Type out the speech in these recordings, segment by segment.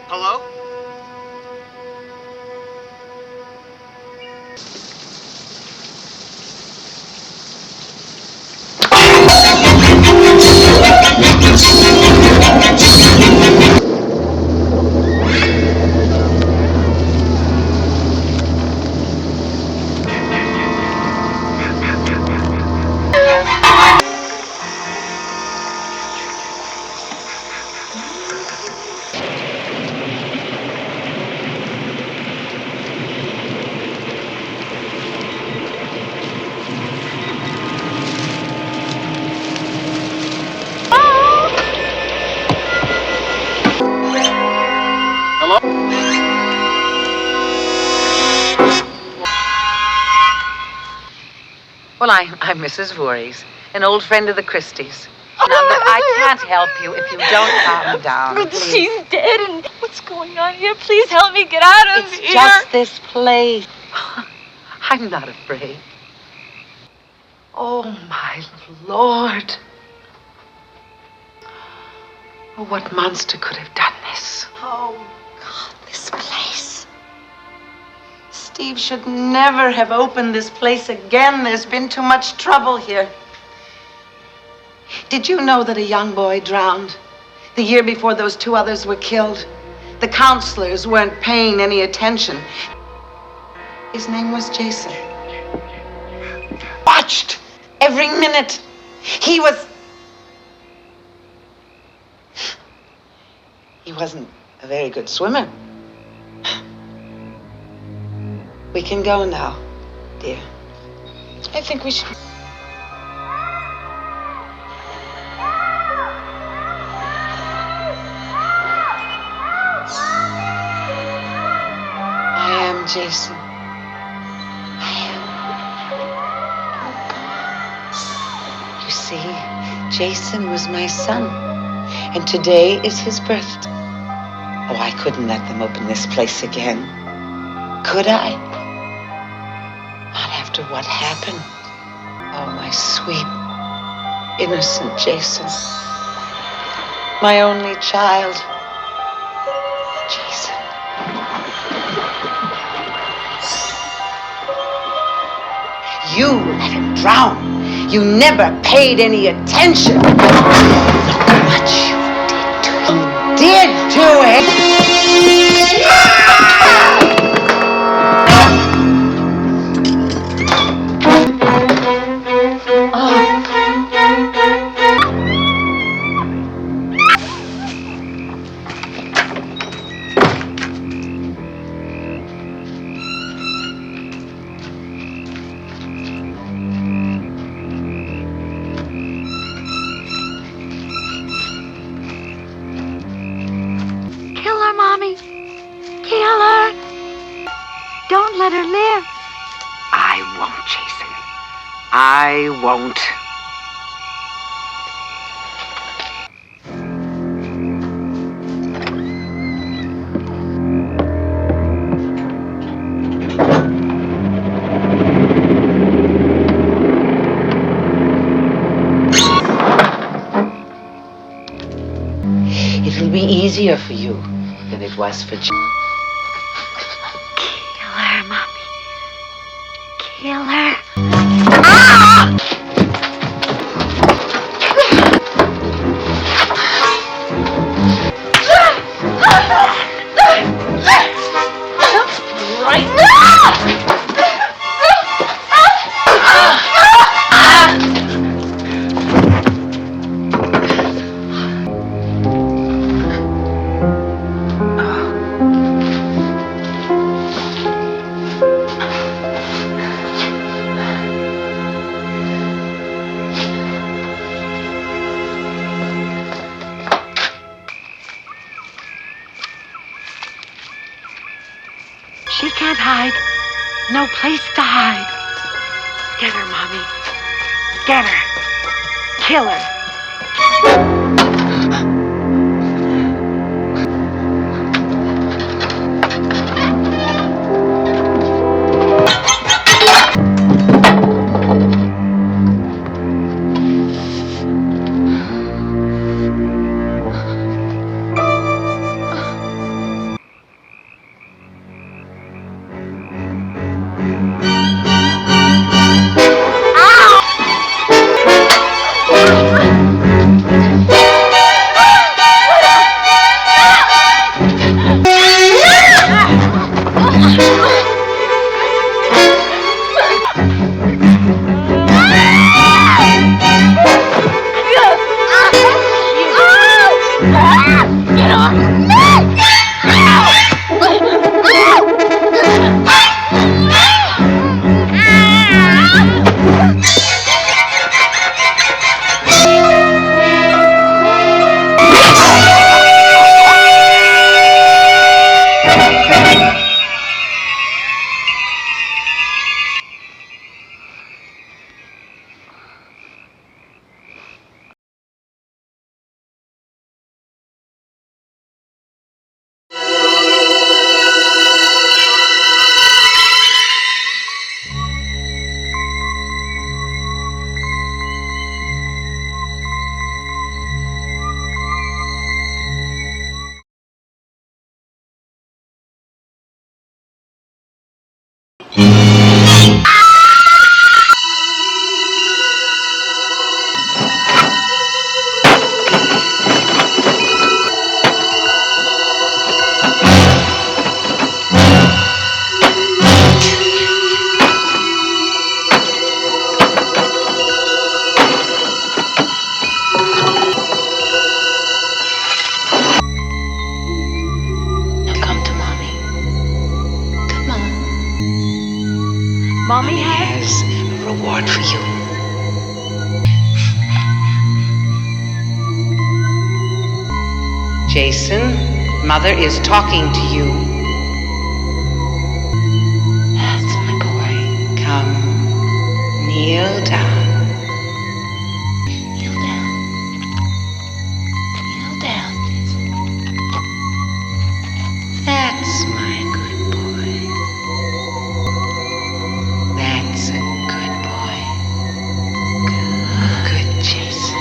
Hello? Well, I'm Mrs. Voorhees, an old friend of the Christies. Now, look, I can't help you if you don't calm down. But she's dead, and what's going on here? Please help me get out of here. It's just this place. I'm not afraid. Oh, my Lord. Oh, what monster could have done this? Oh, God, this place. Steve should never have opened this place again. There's been too much trouble here. Did you know that a young boy drowned the year before those two others were killed? The counselors weren't paying any attention. His name was Jason. Watched every minute. He wasn't a very good swimmer. We can go now, dear. I think we should. I am Jason. I am. You see, Jason was my son, and today is his birthday. Oh, I couldn't let them open this place again. Could I? Not after what happened. Oh, my sweet, innocent Jason. My only child. Jason. You let him drown. You never paid any attention. Look what you did to him. Mommy. Kill her. Don't let her live. I won't, Jason. I won't. It'll be easier for you than it was for Kill her, Mommy. Kill her. She can't hide. No place to hide. Get her, Mommy. Get her. Kill her. reward for you. Jason, Mother is talking to you. That's my boy. Come, kneel down. Kneel down. Kneel down, Jason. That's my good boy. That's a good boy. Good Jason.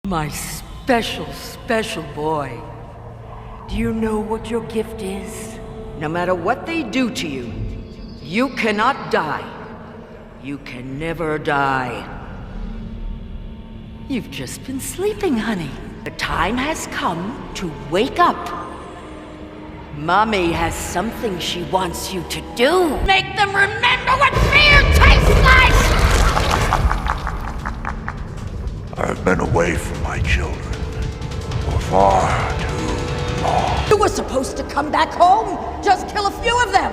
My special, special boy. Do you know what your gift is? No matter what they do to you, you cannot die. You can never die. You've just been sleeping, honey. The time has come to wake up. Mommy has something she wants you to do. Make them remember what fear tastes like! I've been away from my children for far too long. You were supposed to come back home, just kill a few of them.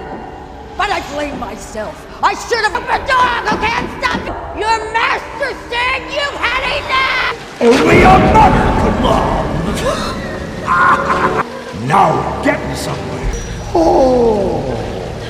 But I blame myself. I should have a dog who can't stop you. Your master said you've had enough! Only a mother could love! Now we're getting somewhere.